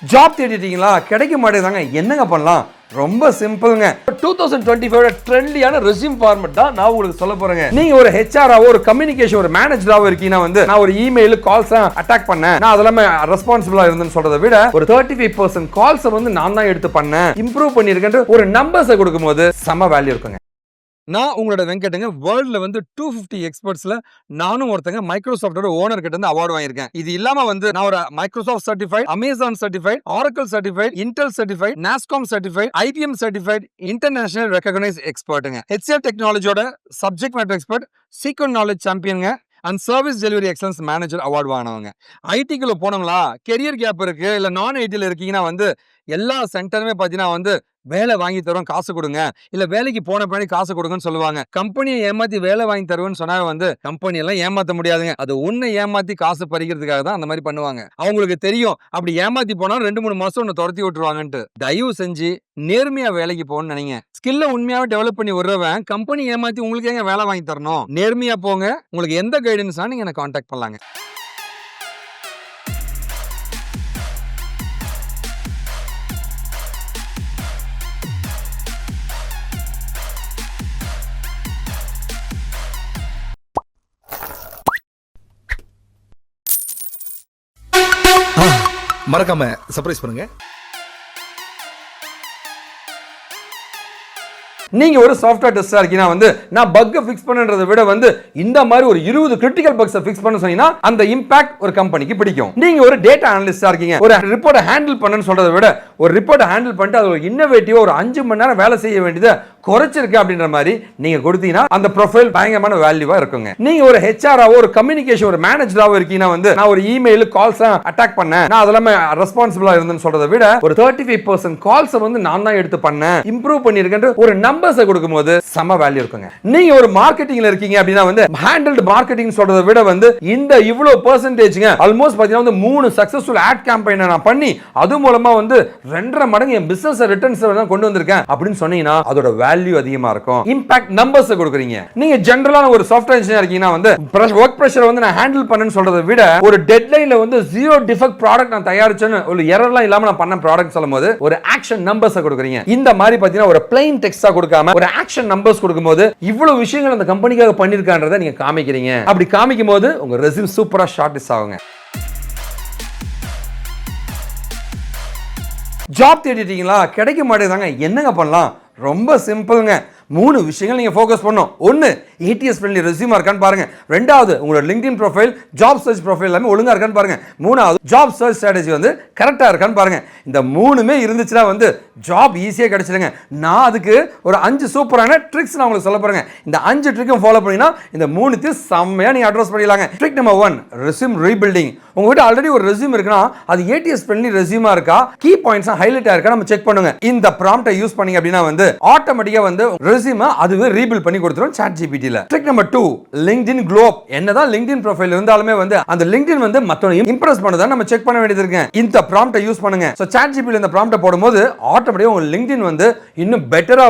Job தேடிட்டீங்களா? கிடைக்க மாட்டேங்குதாங்க. என்னங்க பண்ணலாம்? ரொம்ப சிம்பிள்ங்க. 2025 ட்ரெண்டியான ரெஸ்யூம் ஃபார்மட் தான் நான் உங்களுக்கு சொல்ல போறேங்க. நீங்க ஒரு ஹெச்ஆராவோ ஒரு கம்யூனிகேஷன் ஒரு மேனேஜராவோ இருக்கீங்கன்னா நான் ஒரு இமெயில் கால்ஸ் அட்டாக் பண்ணேன், நான் அதெல்லாம் ரெஸ்பான்சிபிளா இருந்தேன்னு சொல்றதை விட ஒரு 35% கால்ஸ் நான் தான் எடுத்து பண்ணேன், இம்ப்ரூவ் பண்ணிருக்கேன் ஒரு நம்பர்ஸை கொடுக்கும்போது செம வேல்யூ இருக்குங்க. நான் உங்களோட வெங்கட்டுங்க. வேர்ல்ட்ல 250 எக்ஸ்பர்ட்ஸ்ல நானும் ஒருத்தங்க மைக்ரோசாஃப்டோட ஓனர் கிட்ட இருந்து அவார்டு வாங்கியிருக்கேன். இது இல்லாம நான் ஒரு Microsoft certified, Amazon certified, Oracle certified, Intel certified, NASSCOM certified, IBM certified, international recognise எக்ஸ்பர்ட்டுங்க. ஹெச்ஆர் டெக்னாலஜியோட subject matter expert, sequent knowledge சாம்பியனுங்க and service delivery excellence manager award வாங்கினவங்க. ஐடிக்குள்ள போனோங்களா, கெரியர் கேப் இருக்கு, இல்ல நான் ஐடியில் இருக்கீங்கன்னா எல்லா சென்டருமே பார்த்தீங்கன்னா வேலை வாங்கி தருவோம், காசு கொடுங்க, இல்ல வேலைக்கு போன பின்னாடி காசு கொடுங்கன்னு சொல்லுவாங்க. கம்பெனியை ஏமாத்தி வேலை வாங்கி தருவேன்னு சொன்னா கம்பெனி எல்லாம் ஏமாத்த முடியாதுங்க. அது உன்னை ஏமாத்தி காசு பறிக்கிறதுக்காக தான் அந்த மாதிரி பண்ணுவாங்க. அவங்களுக்கு தெரியும் அப்படி ஏமாத்தி போனா 2-3 மாசம் உன்னை துரத்தி விட்டுருவாங்கன்ட்டு. தயவு செஞ்சு நேர்மையா வேலைக்கு போகணும்னு நினைங்க. ஸ்கில்ல உண்மையாவே டெவலப் பண்ணி விடுறவன் கம்பெனி ஏமாத்தி உங்களுக்கு ஏங்க வேலை வாங்கி தரணும்? நேர்மையா போங்க. உங்களுக்கு எந்த கைடன்ஸ்னா நீங்க என்ன கான்டாக்ட் பண்ணலாங்க. மறக்காம சர்ப்ரைஸ் பண்ணுங்க. நீங்க ஒரு சாஃப்ட்வேர் டெஸ்டரா இருக்கீங்கன்னா நான் பக்கை ஃபிக்ஸ் பண்றதை விட இந்த மாதிரி ஒரு 20 கிரிட்டிக்கல் பக்ஸை ஃபிக்ஸ் பண்ண சொன்னீங்கன்னா அந்த இம்பாக்ட் ஒரு கம்பெனிக்கு பிடிக்கும். நீங்க ஒரு டேட்டா அனலிஸ்டா இருக்கீங்க, ஒரு ரிப்போர்ட்டை ஹேண்டில் பண்ணணும்னு சொல்றதை விட ஒரு ரிப்போர்ட்டை ஹேண்டில் பண்ணிட்டு அது ஒரு இன்னோவேட்டிவா ஒரு 5 மணி நேரம் வேலை செய்ய வேண்டியதை குறைச்சிருக்கு அப்படின்ற மாதிரி நீங்க கொடுத்தீங்கன்னா அந்த ப்ரொஃபைல் பயங்கரமான வேல்யூவா இருக்குங்க. நீங்க ஒரு ஹெச்ஆராவோ ஒரு கம்யூனிகேஷன் ஒரு மேனேஜராவோ இருக்கீங்கன்னா நான் ஒரு இமெயில் கால்ஸ் அட்டாக் பண்ணேன், நான் அதெல்லாம் ரெஸ்பான்சிபிளா இருந்தேன்னு சொல்றதை விட ஒரு 35% கால்ஸ் நான் தான் எடுத்து பண்ணேன், இம்ப்ரூவ் பண்ணிருக்கேன் ஒரு நம்பர்ஸை கொடுக்கும்போது செம வேல்யூ இருக்குங்க. நீங்க ஒரு மார்க்கெட்டிங்ல இருக்கீங்க அப்படின்னா ஹேண்டில்ட் மார்க்கெட்டிங் சொல்றதை விட இந்த இவ்வளவு பெர்சன்டேஜ்ங்க ஆல்மோஸ்ட் பாத்தீங்கன்னா 3 சக்சஸ்ஃபுல் ஆட் கேம்பெயின் நான் பண்ணி அது மூலமா 2.5 மடங்கு என் பிசினஸ் ரிட்டர்ன்ஸ் கொண்டு வந்திருக்கேன் அப்படின்னு சொன்னீங்கன்னா அதோட வேல்யூ அதிகமா இருக்கும். இம்பாக்ட் நம்பர்ஸ் கொடுக்குறீங்க. நீங்க ஜெனரலான ஒரு சாஃப்ட்வேர் இன்ஜினியர் இருக்கீங்கன்னா வொர்க் பிரஷர் நான் ஹேண்டில் பண்ணேன்னு சொல்றதை விட ஒரு டெட்லைன்ல 0 டிஃபெக்ட் ப்ராடக்ட் நான் தயாரிச்சேன்னு ஒரு எரர்லாம் இல்லாம நான் பண்ண ப்ராடக்ட் சொல்லும்போது ஒரு ஆக்ஷன் நம்பர்ஸ் கொடுக்குறீங்க. இந்த மாதிரி பாத்தீங்கன்னா ஒரு பிளைன் டெக்ஸ்டா கொடுக்காம ஒரு ஆக்ஷன் நம்பர்ஸ் கொடுக்கும்போது இவ்வளவு விஷயங்கள் அந்த கம்பெனிக்காக பண்ணிருக்கான்றதை நீங்க காமிக்கிறீங்க. அப்படி காமிக்கும் போது உங்க ரெஸ்யூம் சூப்பரா ஷார்ட் ஆகுங்க. ஜாப் தேடிட்டீங்களா? கிடைக்க மாட்டேங்குதாங்க. என்னங்க பண்ணலாம்? ரொம்ப சிம்பிள்ங்க. 3 விஷயங்கள் நீங்க ஃபோக்கஸ் பண்ணணும். 1 ATS-friendly ரெஸ்யூமா இருக்கான்னு பாருங்க. 2வது உங்களோட LinkedIn profile, job search profile எல்லாமே ஒழுங்கா இருக்கான்னு பாருங்க. 3வது ஜாப் சர்ச் ஸ்ட்ராட்டஜி கரெக்டா இருக்கான்னு பாருங்க. இந்த 3மே இருந்துச்சுன்னா ஜாப் ஈஸியா கிடைச்சிடுங்க. நான் அதுக்கு ஒரு 5 சூப்பரான ட்ரிக்ஸ் நான் உங்களுக்கு சொல்ல போறேங்க. இந்த 5 ட்ரிக்கும் ஃபாலோ பண்ணீங்கன்னா இந்த 3த்தையும் செம்மையா நீங்க அட்ரஸ் பண்ணிடலாங்க. Trick number 1 resume rebuilding. உங்ககிட்ட ஆல்ரெடி ஒரு ரெஸ்யூம் இருக்குன்னா அது ATS-friendly ரெஸ்யூமா இருக்கா, கீ பாயிண்ட்ஸ் ஹைலைட் ஆயிருக்கா நம்ம செக் பண்ணுங்க. இந்த ப்ராம்ப்டை யூஸ் பண்ணீங்க அப்படின்னா ஆட்டோமேட்டிக்கா ரெஸ்யூம் அதுவே ரீபில்ட் பண்ணி கொடுத்துரும் ChatGPT-ல. Trick number 2 LinkedIn glow up. என்னதான் LinkedIn ப்ரொஃபைல் இருந்தாலுமே அந்த LinkedIn மத்தவங்க இம்ப்ரெஸ் பண்ணதா நம்ம செக் பண்ண வேண்டியது இருக்கு. இந்த ப்ராம்ப்டை யூஸ் பண்ணுங்க. சோ ChatGPT-ல இந்த ப்ராம்ப்டை போடும்போது ஆட்டோமேட்டிக்கா உங்க LinkedIn இன்னும் பெட்டரா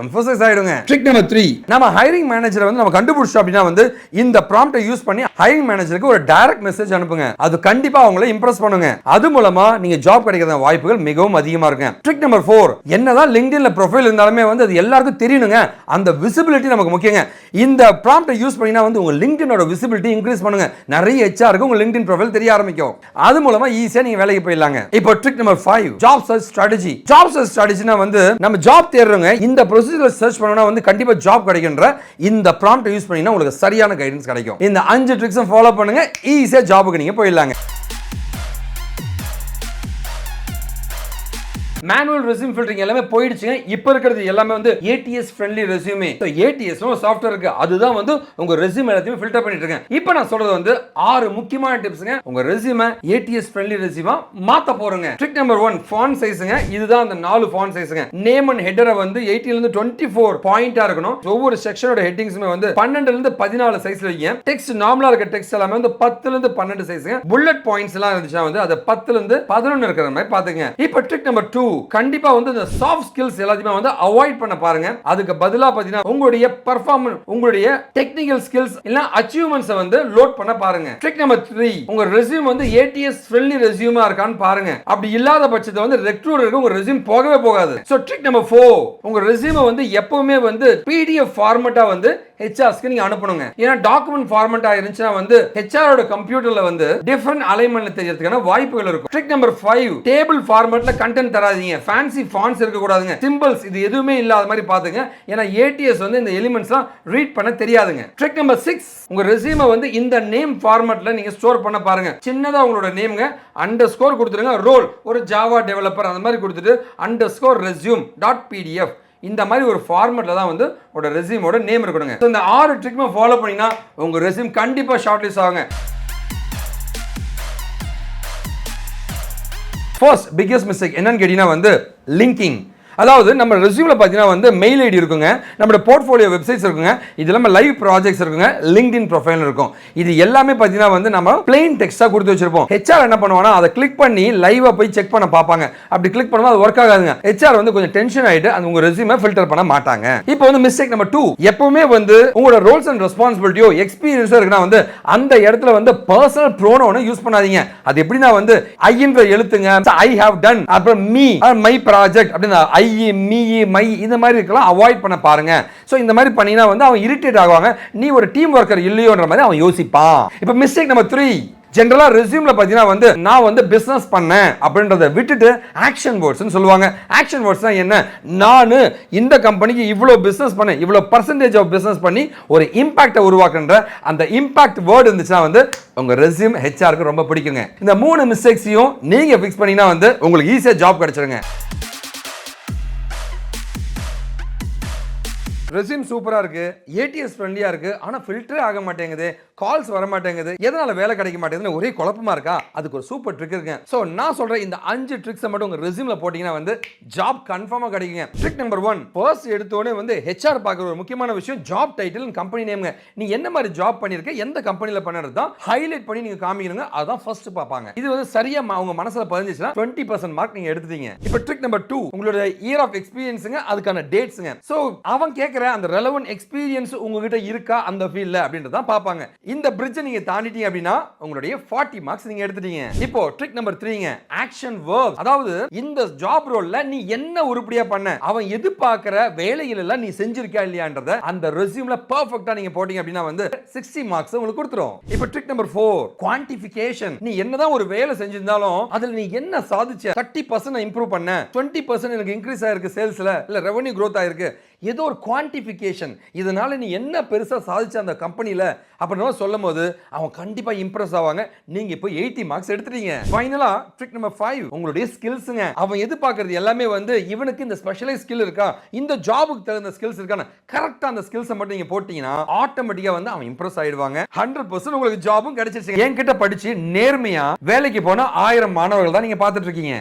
எம்பசைஸ் ஆயிடுங்க. ட்ரிக் நம்பர் 3 நம்ம ஹைரிங் மேனேஜரை நம்ம கண்டுபிடிச்சோம் அப்படின்னா இந்த ப்ராம்ப்டை யூஸ் பண்ணி ஹைரிங் மேனேஜருக்கு ஒரு டைரக்ட் மெசேஜ் அனுப்புங்க. அது கண்டிப்பா அவங்களை இம்ப்ரெஸ் பண்ணுங்க. அது மூலமா நீங்க ஜாப் கிடைக்கிற வாய்ப்புகள் மிகவும் அதிகமா இருக்கு. ட்ரிக் நம்பர் 4 என்னதான் LinkedIn-ல ப்ரொஃபைல் இருந்தாலுமே அது எல்லாருக்கும் தெரியணுங்க. அந்த விசிபிலிட்டி நமக்கு முக்கியங்க. இந்த ப்ராம்ப்டை யூஸ் பண்ணினா உங்க LinkedIn-ஓட விசிபிலிட்டி இன்கிரீஸ் பண்ணுங்க. நிறைய HR-க்கு உங்க LinkedIn ப்ரொஃபைல் தெரிய ஆரம்பிக்கும். அது மூலமா ஈஸியா நீங்க வேலைக்கு போயிடலாங்க. இப்போ trick number 5 job search strategy. Job search ஸ்ட்ராட்டஜினா நம்ம ஜாப் தேடுறவங்க இந்த ப்ரொசீஜர்ல சர்ச் பண்ணனும்னா கண்டிப்பா ஜாப் கிடைக்கும்ன்ற இந்த ப்ராம்ப்டை யூஸ் பண்ணினா உங்களுக்கு சரியான கைடன்ஸ் கிடைக்கும். இந்த 5 ட்ரிக்ஸும் ஃபாலோ பண்ணுங்க. ஈஸியா ஜாபுக்கு நீங்க போயிடலாங்க. மேனுவல் ரெஸ்யூம் ஃபில்டரிங் எல்லாமே போயிடுச்சுங்க. இப்போ இருக்கிறது எல்லாமே ATS-friendly ரெஸ்யூமே. ATS ஒரு சாஃப்ட்வேர் இருக்கு. அதுதான் உங்க ரெஸ்யூம் எல்லாத்தையும் ஃபில்டர் பண்ணிட்டு இருக்கேன். இப்போ நான் சொல்றது 6 முக்கியமான டிப்ஸ்ங்க. உங்க ரெஸ்யூமை ATS-friendly ரெஸ்யூமா மாத்த போறீங்க. ட்ரிக் நம்பர் 1 ஃபாண்ட் சைஸ்ங்க. இதுதான் அந்த 4 ஃபாண்ட் சைஸ்ங்க. நேம் அண்ட் ஹெட்டரை 18 ல இருந்து 24 பாயிண்டா இருக்கணும். ஒவ்வொரு செக்ஷனோட ஹெட்டிங்ஸ்மே 12 ல இருந்து 14 சைஸ்ல வைங்க. டெக்ஸ்ட் நார்மலா இருக்க டெக்ஸ்ட் எல்லாமே 10 ல இருந்து 12 சைஸ்ங்க. புல்லட் பாயிண்ட்ஸ் எல்லாம் இருந்துச்சுன்னா அது 10 ல இருந்து 11 இருக்கிற மாதிரி பாத்துங்க. இப்போ ட்ரிக் நம்பர் 2 கண்டிப்பா வந்து இந்த சாஃப்ட் ஸ்கில்ஸ் எல்லாத்தையுமே வந்து அவாய்ட் பண்ண பாருங்க. அதுக்கு பதிலா பாத்தீங்கன்னா உங்களுடைய பெர்ஃபார்மன்ஸ், உங்களுடைய டெக்னிக்கல் ஸ்கில்ஸ் இல்ல அச்சீவ்மெண்ட்ஸ் வந்து லோட் பண்ண பாருங்க. ட்ரிக் நம்பர் 3, உங்க ரெஸ்யூம் வந்து ATS friendly ரெஸ்யூமா இருக்கான்னு பாருங்க. அப்படி இல்லாத பட்சத்துல வந்து ரெக்ரூட்டருக்கு உங்க ரெஸ்யூம் போகவே போகாது. சோ ட்ரிக் நம்பர் 4, உங்க ரெஸ்யூமை வந்து எப்பவுமே வந்து PDF ஃபார்மட்டா வந்து HRஸ்க்கு நீங்க அனுப்பணுங்க. ஏன்னா டாக்குமெண்ட் ஃபார்மட்டா இருந்துச்சுன்னா வந்து HRோட கம்ப்யூட்டர்ல வந்து டிஃபரண்ட் அலைன்மென்ட்ல தெரியறதுக்கான வாய்ப்புகள் இருக்கும். ட்ரிக் நம்பர் 5, டேபிள் ஃபார்மட்ல கண்டென்ட் தராதீங்க. ஃபேன்சி ஃபாண்ட்ஸ் இருக்க கூடாதுங்க. சிம்பிள்ஸ் இது எதுவுமே இல்லாத மாதிரி பாத்துங்க. ஏன்னா ATS வந்து இந்த எலிமெண்ட்ஸ்லாம் ரீட் பண்ண தெரியாதுங்க. ட்ரிக் நம்பர் 6, உங்க ரெஸ்யூமை வந்து இந்த நேம் ஃபார்மட்ல நீங்க ஸ்டோர் பண்ண பாருங்க. சின்னதா உங்களோட நேம்ங்க அண்டர்ஸ்கோர் கொடுத்துருங்க. ரோல் ஒரு ஜாவா டெவலப்பர் அந்த மாதிரி கொடுத்துட்டு _resume.pdf இந்த மாதிரி ஒரு ஃபார்மட்ல தான் வந்து உங்களோட ரெஸ்யூமோட நேம் இருக்கணுங்க. இந்த 6 ட்ரிக்மே ஃபாலோ பண்ணீங்கன்னா உங்க ரெஸ்யூம் கண்டிப்பா ஷார்ட் லிஸ்ட் ஆகுங்க. ஃபர்ஸ்ட் பிக்கெஸ்ட் மிஸ்டேக் என்னன்னு கேட்டீங்கன்னா வந்து லிங்கிங். அதாவது நம்ம ரெஸ்யூம்ல பார்த்தீங்கன்னா வந்து மெயில் ஐடி இருக்குங்க, நம்மளோட போர்ட்ஃபோலியோ வெப்சைட்ஸ் இருக்குங்க, இது இல்லாமல் லைவ் ப்ராஜெக்ட்ஸ் இருக்குங்க, லிங்க்டின் ப்ரொஃபைல் இருக்கும். இது எல்லாமே பார்த்தீங்கன்னா வந்து நம்ம பிளெயின் டெக்ஸ்டா கொடுத்து வச்சிருப்போம். HR என்ன பண்ணுவாங்கன்னா அதை கிளிக் பண்ணி லைவா போய் செக் பண்ண பார்ப்பாங்க. அப்படி கிளிக் பண்ணும்போது அது ஒர்க் ஆகாதுங்க. HR வந்து கொஞ்சம் டென்ஷன் ஆயிட்டு அந்த உங்க ரெஸ்யூமை ஃபில்டர் பண்ண மாட்டாங்க. இப்போ வந்து மிஸ்டேக் நம்பர் 2, எப்பவுமே வந்து உங்களோட ரோல்ஸ் அண்ட் ரெஸ்பான்சிபிலிட்டியோ எக்ஸ்பீரியன்ஸோ இருக்குன்னா வந்து அந்த இடத்துல வந்து பர்சனல் ப்ரோனோனை யூஸ் பண்ணாதீங்க. அது எப்படின்னா வந்து ஐன்ற எழுத்துங்க, ஐ ஹேவ் டன், அப்புறம் மீ, மை ப்ராஜெக்ட் அப்படின்னா ஐ மீ மை இந்த மாதிரி இருக்கலாம் அவாய்ட் பண்ண பாருங்க. சோ இந்த மாதிரி பண்ணினா வந்து அவன் இரிட்டேட் ஆகுவாங்க. நீ ஒரு டீம் ஒர்க்கர் இல்லையோன்ற மாதிரி அவன் யோசிப்பான். இப்போ மிஸ்டேக் நம்பர் 3, ஜெனரலா ரெஸ்யூம்ல பாத்தீங்கன்னா வந்து நான் வந்து பிசினஸ் பண்ணேன் அப்படின்றத விட்டுட்டு ஆக்ஷன் வேர்ட்ஸ்னு சொல்லுவாங்க. ஆக்ஷன் வேர்ட்ஸ்னா என்ன? நான் இந்த கம்பெனிக்கு இவ்வளவு பிசினஸ் பண்ணேன், இவ்வளவு பர்சன்டேஜ் ஆஃப் பிசினஸ் பண்ணி ஒரு இம்பாக்டை உருவாக்குன்ற அந்த இம்பாக்ட் வேர்ட் இருந்துச்சுன்னா வந்து உங்க ரெஸ்யூம் HRக்கு ரொம்ப பிடிக்குங்க. இந்த 3 மிஸ்டேக்ஸையும் நீங்க ஃபிக்ஸ் பண்ணீங்கன்னா வந்து உங்களுக்கு ஈஸியா ஜாப் கிடைச்சிருங்க. ரெஸ்யூம் சூப்பரா இருக்கு, ATS ஃப்ரெண்ட்லியா இருக்கு, ஆனா ஃபில்டரே ஆக மாட்டேங்குது, கால்ஸ் வர மாட்டேங்குது, எதனால வேலை கிடைக்க மாட்டேங்குதுன்னு ஒரே குழப்பமா இருக்கா? அதுக்கு ஒரு சூப்பர் ட்ரிக் இருக்குங்க. சோ நான் சொல்றேன் இந்த 5 ட்ரிக்ஸை மட்டும் உங்க ரெஸ்யூம்ல போட்டீங்கன்னா வந்து ஜாப் கன்ஃபார்மா கிடைக்குங்க. ட்ரிக் நம்பர் 1, ஃபர்ஸ்ட் எடுத்தோடனே வந்து HR பார்க்குற ஒரு முக்கியமான விஷயம் ஜாப் டைட்டில் அண்ட் கம்பெனி நேம்ங்க. நீ என்ன மாதிரி ஜாப் பண்ணிருக்க, எந்த கம்பெனில பண்ணுறது தான் ஹைலைட் பண்ணி நீங்க காமிக்கணுங்க. அதான் ஃபர்ஸ்ட் பார்ப்பாங்க. இது வந்து சரியா உங்க மனசுல பதிஞ்சிச்சுன்னா 20% மார்க் நீங்க எடுத்துட்டீங்க. இப்போ ட்ரிக் நம்பர் 2, உங்களோட இயர் ஆஃப் எக்ஸ்பீரியன்ஸ்ங்க, அதுக்கான டேட்ஸ்ங்க. சோ அவன் கேட்கிற அந்த ரெலவென்ட் எக்ஸ்பீரியன்ஸ் உங்ககிட்ட இருக்கா அந்த ஃபீல்ட்ல அப்படின்றத பார்ப்பாங்க. இந்த பிரிட்ஜ் நீங்க தாண்டிட்டீங்க அப்படின்னா உங்களுடைய 40 மார்க்ஸ் நீங்க எடுத்துட்டீங்க. இப்போ ட்ரிக் நம்பர் 3ங்க, ஆக்ஷன் வெர்ப். அதாவது இந்த ஜாப் ரோல்ல நீ என்ன உருப்படியா பண்ண, அவன் எதிர்பார்க்கிற வேலைகள் எல்லாம் நீ செஞ்சிருக்கா இல்லையான்றத அந்த ரெஸ்யூம்ல பெர்ஃபெக்ட்டா நீங்க போட்டீங்க அப்படின்னா வந்து 60 மார்க்ஸ் உங்களுக்கு கொடுத்துரும். இப்போ ட்ரிக் நம்பர் 4, குவான்டிஃபிகேஷன். நீ என்னதான் ஒரு வேலை செஞ்சிருந்தாலும் அதுல நீ என்ன சாதிச்ச, 30% இம்ப்ரூவ் பண்ண, 20% எனக்கு இன்க்ரீஸ் ஆயிருக்கு சேல்ஸ்ல, இல்ல ரெவென்யூ growth ஆயிருக்கு, ஏதோ ஒரு குவான்டிஃபிகேஷன், இதனால நீ என்ன பெருசா சாதிச்ச அந்த கம்பெனில அப்படின்னு சொல்லும்போது அவன் கண்டிப்பா இம்ப்ரெஸ் ஆவாங்க. நீங்க இப்போ 80 மார்க்ஸ் எடுத்துட்டீங்க. ஃபைனலா ட்ரிக் நம்பர் 5, உங்களுடைய ஸ்கில்ஸ்ங்க. அவன் எதிர்பார்க்கிறது எல்லாமே வந்து இவனுக்கு இந்த ஸ்பெஷலைஸ் ஸ்கில் இருக்கா, இந்த ஜாபுக்கு தகுந்த ஸ்கில்ஸ் இருக்கான்னு கரெக்டா அந்த ஸ்கில்ஸை மட்டும் நீங்க போட்டீங்கன்னா ஆட்டோமேட்டிக்கா வந்து அவன் இம்ப்ரெஸ் ஆயிடுவாங்க. 100% உங்களுக்கு ஜாபும் கிடைச்சிருச்சு. என்கிட்ட படிச்சு நேர்மையா வேலைக்கு போனா 1000 மாணவர்கள் தான் நீங்க பார்த்துட்டு இருக்கீங்க.